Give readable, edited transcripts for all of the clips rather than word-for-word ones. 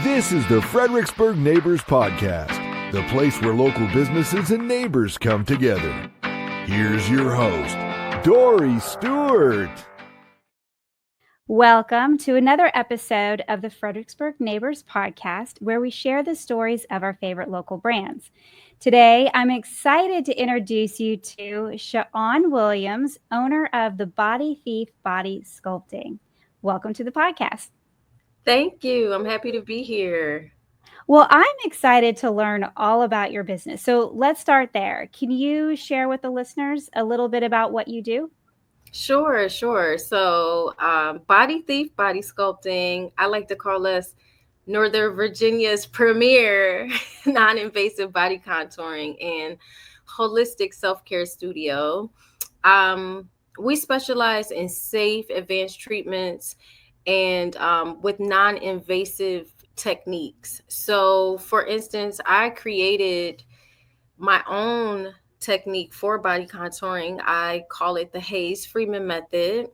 This is the Fredericksburg Neighbors Podcast, the place where local businesses and neighbors come together. Here's your host, Dory Stewart. Welcome to another episode of the Fredericksburg Neighbors Podcast, where we share the stories of our favorite local brands. Today, I'm excited to introduce you to Sha'ahn Williams, owner of the Body Thief Body Sculpting. Welcome to the podcast. Thank you. I'm happy to be here. Well, I'm excited to learn all about your business. So let's start there. Can you share with the listeners a little bit about what you do? Sure. So Body Thief Body Sculpting, I like to call us Northern Virginia's premier non-invasive body contouring and holistic self-care studio. We specialize in safe, advanced treatments and with non-invasive techniques. So, for instance, I created my own technique for body contouring. I call it the Freeman method.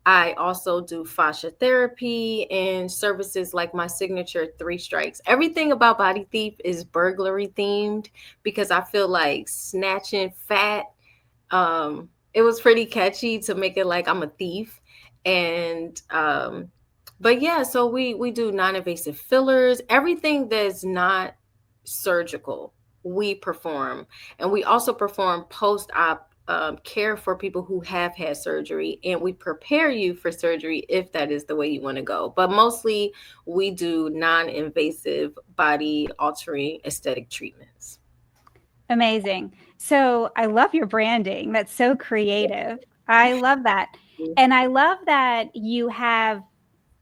I also do fascia therapy and services like my signature 3 strikes. Everything about Body Thief is burglary themed because I feel like snatching fat. It was pretty catchy to make it like I'm a thief. And but yeah, so we do non-invasive fillers, everything that's not surgical, we perform. And we also perform post-op care for people who have had surgery, and we prepare you for surgery if that is the way you want to go. But mostly we do non-invasive body altering aesthetic treatments. Amazing. So I love your branding. That's so creative. I love that. And I love that you have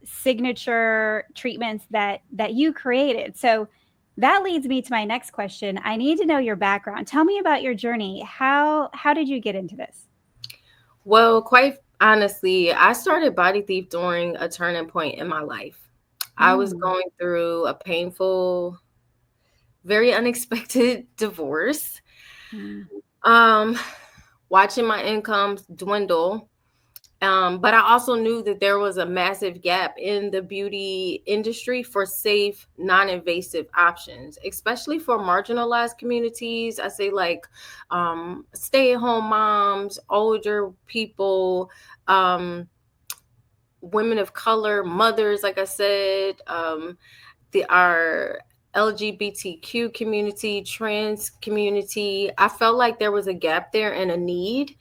signature treatments that you created. So that leads me to my next question. I need to know your background. Tell me about your journey. How did you get into this? Well, quite honestly, I started Body Thief during a turning point in my life. I was going through a painful, very unexpected divorce. Watching my income dwindle. But I also knew that there was a massive gap in the beauty industry for safe, non-invasive options, especially for marginalized communities. I say like stay-at-home moms, older people, women of color, mothers, like I said, our LGBTQ community, trans community. I felt like there was a gap there and a need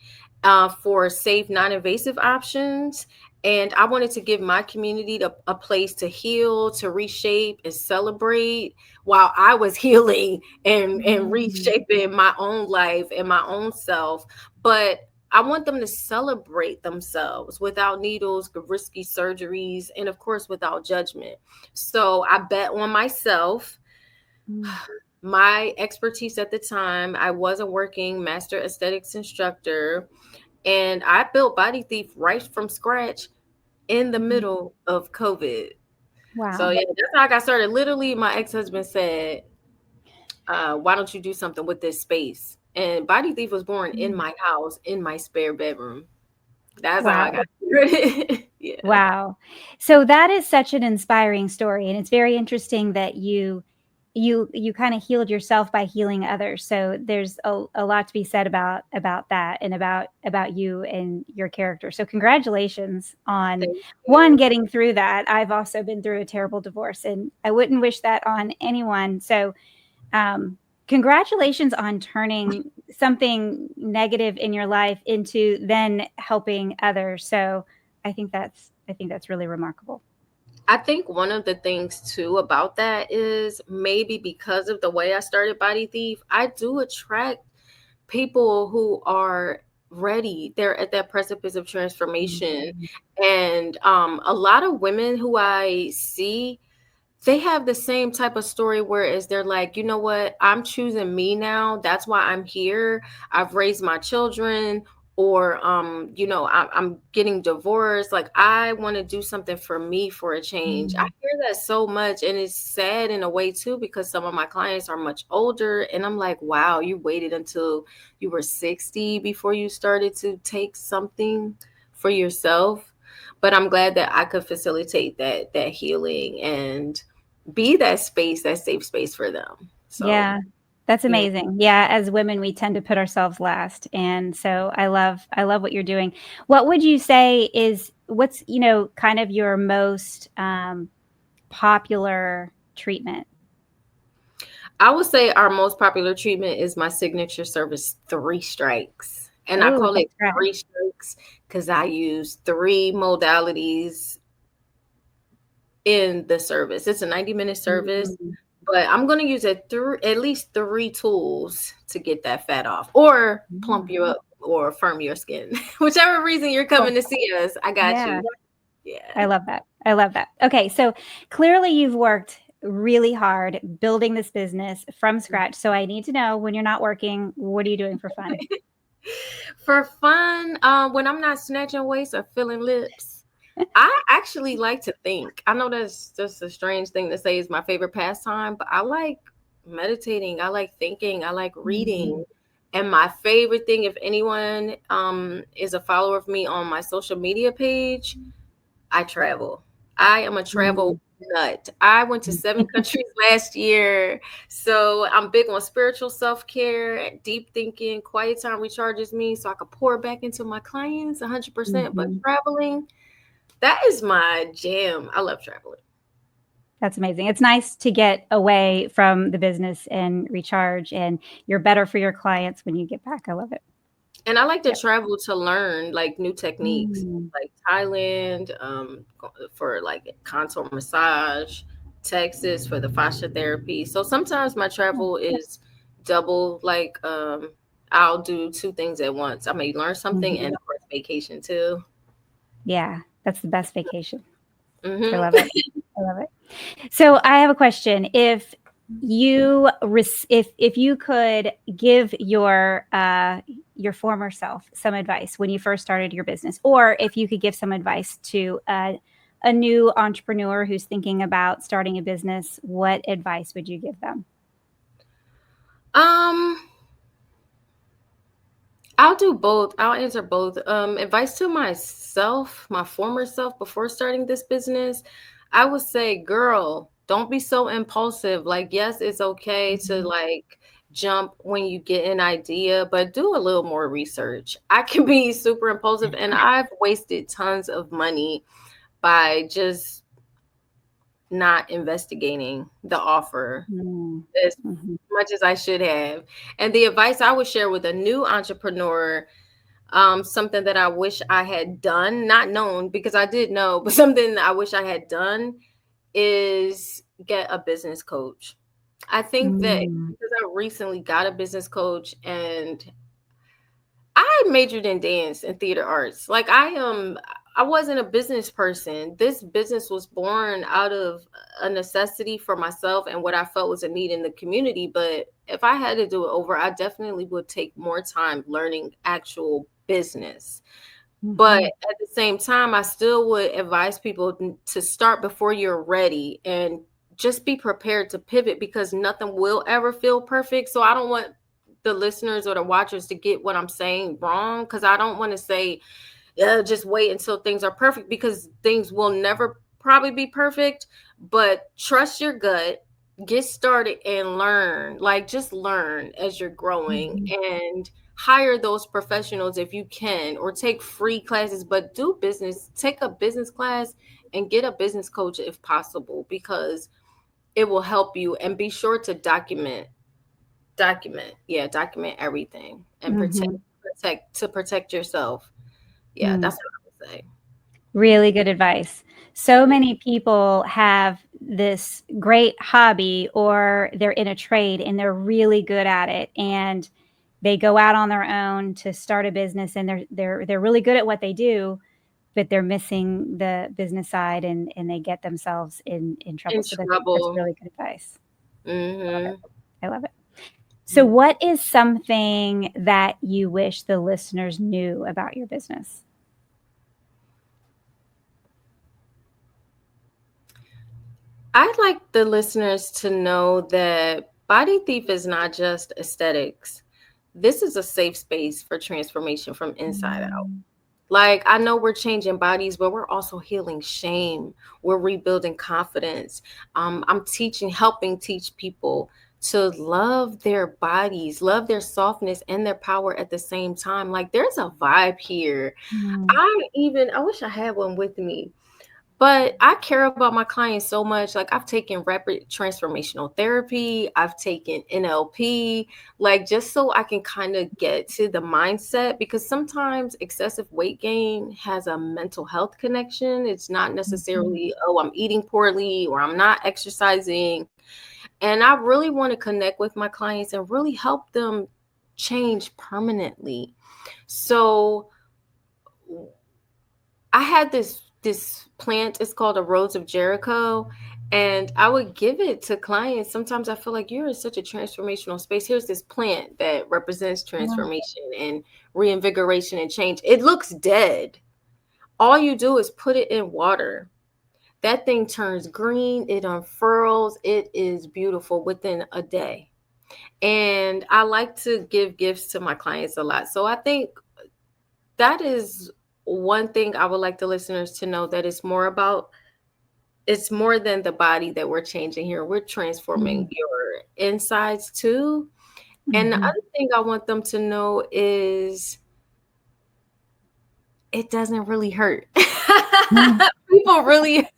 for safe, non-invasive options. And I wanted to give my community a place to heal, to reshape and celebrate while I was healing and reshaping my own life and my own self. But I want them to celebrate themselves without needles, risky surgeries, and of course, without judgment. So I bet on myself. My expertise at the time, I was a working master aesthetics instructor, and I built Body Thief right from scratch in the middle of COVID. Wow. So yeah, that's how I got started. Literally, my ex-husband said, why don't you do something with this space? And Body Thief was born in my house, in my spare bedroom. That's how I got started. Yeah. Wow. So that is such an inspiring story. And it's very interesting that you kind of healed yourself by healing others. So there's a lot to be said about that and about you and your character. So congratulations on one, getting through that. I've also been through a terrible divorce, and I wouldn't wish that on anyone. So congratulations on turning something negative in your life into then helping others. So I think that's really remarkable. I think one of the things too about that is maybe because of the way I started Body Thief, I do attract people who are ready. They're at that precipice of transformation. And a lot of women who I see, they have the same type of story, whereas they're like, you know what, I'm choosing me now. That's why I'm here. I've raised my children, or I'm getting divorced. Like, I want to do something for me for a change. I hear that so much, and it's sad in a way too, because some of my clients are much older, and I'm like, wow, you waited until you were 60 before you started to take something for yourself. But I'm glad that I could facilitate that healing and be that space, that safe space for them. So Yeah, that's yeah. amazing. Yeah, as women, we tend to put ourselves last. And so I love what you're doing. What would you say is what's, kind of your most popular treatment? I would say our most popular treatment is my signature service, 3 strikes. And I Oh, call it describe. 3 strikes because I use 3 modalities in the service. It's a 90-minute service, Mm, but I'm going to use at least 3 tools to get that fat off or plump mm. you up or firm your skin. Whichever reason you're coming Cool. to see us, I got Yeah, you. Yeah. I love that. I love that. Okay, so clearly you've worked really hard building this business from scratch. So I need to know, when you're not working, what are you doing for fun? For fun, when I'm not snatching waist or filling lips, I actually like to think. I know that's just a strange thing to say is my favorite pastime, but I like meditating. I like thinking. I like Mhm. reading. And my favorite thing, if anyone is a follower of me on my social media page, I travel. I am a travel Mm. nut. I went to 7 countries last year. So I'm big on spiritual self-care, deep thinking, quiet time recharges me so I can pour back into my clients 100%. But Mhm. traveling, that is my jam. I love traveling. That's amazing. It's nice to get away from the business and recharge, and you're better for your clients when you get back. I love it. And I like to Yep. travel to learn like new techniques, Mm. like Thailand, for like contour massage, Texas for the fascia therapy. So sometimes my travel is double, like I'll do 2 things at once. I may learn something Mhm. and of course vacation too. Yeah, that's the best vacation. I Hmm. love it. I love it. So I have a question. If you could give your former self some advice when you first started your business, or if you could give some advice to a new entrepreneur who's thinking about starting a business, what advice would you give them? Um, I'll do both. I'll answer both. Advice to myself, my former self before starting this business, I would say, girl, don't be so impulsive. Like, yes, it's okay to Mhm. like jump when you get an idea, but do a little more research. I can be super impulsive and I've wasted tons of money by just not investigating the offer Mm. as Mhm. much as I should have. And the advice I would share with a new entrepreneur, something that I wish I had done, not known because I did know, but something that I wish I had done is get a business coach. I think that Mm. because I recently got a business coach and I majored in dance and theater arts. Like I wasn't a business person. This business was born out of a necessity for myself and what I felt was a need in the community. But if I had to do it over, I definitely would take more time learning actual business. But Mhm. at the same time, I still would advise people to start before you're ready and just be prepared to pivot because nothing will ever feel perfect. So I don't want the listeners or the watchers to get what I'm saying wrong because I don't want to say, yeah, just wait until things are perfect because things will never probably be perfect. But trust your gut, get started and learn. Like just learn as you're growing Mhm. and hire those professionals if you can, or take free classes, but do business, take a business class and get a business coach if possible because it will help you. And be sure to document everything and Mhm. protect yourself. Yeah, Mm. that's what I would say. Really good advice. So many people have this great hobby, or they're in a trade and they're really good at it, and they go out on their own to start a business, and they're really good at what they do, but they're missing the business side, and they get themselves in trouble. In So that's trouble. really good advice. I love it. Hmm. I love it. So what is something that you wish the listeners knew about your business? I'd like the listeners to know that Body Thief is not just aesthetics. This is a safe space for transformation from inside out. Mm. Like, I know we're changing bodies, but we're also healing shame. We're rebuilding confidence. I'm helping teach people to love their bodies, love their softness and their power at the same time. Like, there's a vibe here. Mm. I wish I had one with me. But I care about my clients so much. Like, I've taken rapid transformational therapy, I've taken NLP, like, just so I can kind of get to the mindset, because sometimes excessive weight gain has a mental health connection. It's not necessarily, oh, I'm eating poorly or I'm not exercising. And I really want to connect with my clients and really help them change permanently. So I had this plant, it's called a Rose of Jericho, and I would give it to clients. Sometimes I feel like you're in such a transformational space. Here's this plant that represents transformation and reinvigoration and change. It looks dead. All you do is put it in water. That thing turns green, it unfurls. It is beautiful within a day. And I like to give gifts to my clients a lot. So I think that is one thing I would like the listeners to know, that it's more than the body that we're changing here. We're transforming your insides too. And the other thing I want them to know is it doesn't really hurt. People really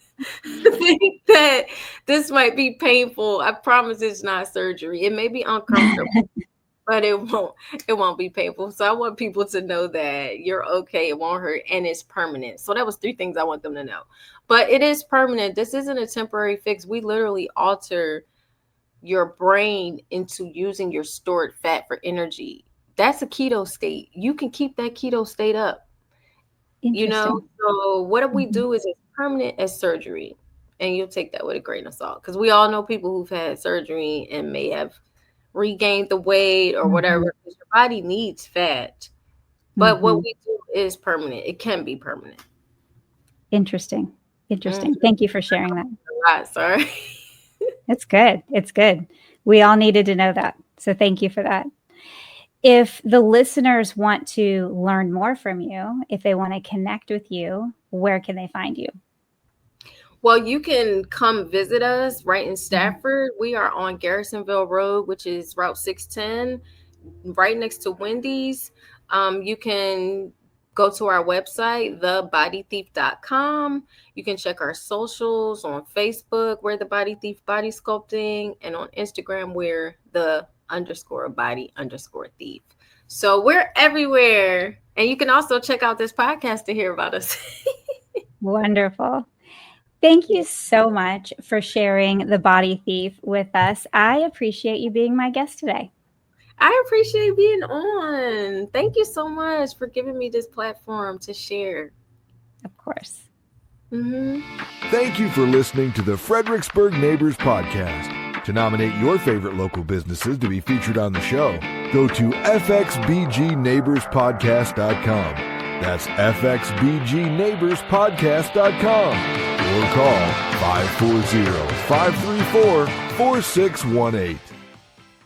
think that this might be painful. I promise it's not surgery. It may be uncomfortable. But it won't be painful. So I want people to know that you're okay. It won't hurt, and it's permanent. So that was 3 things I want them to know. But it is permanent. This isn't a temporary fix. We literally alter your brain into using your stored fat for energy. That's a keto state. You can keep that keto state up. So what we do is as permanent as surgery. And you'll take that with a grain of salt, because we all know people who've had surgery and may have regained the weight or whatever, because your body needs fat. But what we do is permanent. It can be permanent. Interesting. Thank you for sharing that. Sorry. It's good. We all needed to know that. So thank you for that. If the listeners want to learn more from you, if they want to connect with you, where can they find you? Well, you can come visit us right in Stafford. We are on Garrisonville Road, which is Route 610, right next to Wendy's. You can go to our website, thebodythief.com. You can check our socials on Facebook. We're the Body Thief Body Sculpting. And on Instagram, we're the_body_thief. So we're everywhere. And you can also check out this podcast to hear about us. Wonderful. Thank you so much for sharing the Body Thief with us. I appreciate you being my guest today. I appreciate being on. Thank you so much for giving me this platform to share. Of course. Thank you for listening to the Fredericksburg Neighbors Podcast. To nominate your favorite local businesses to be featured on the show, go to fxbgneighborspodcast.com. That's fxbgneighborspodcast.com. Or call 540-534-4618.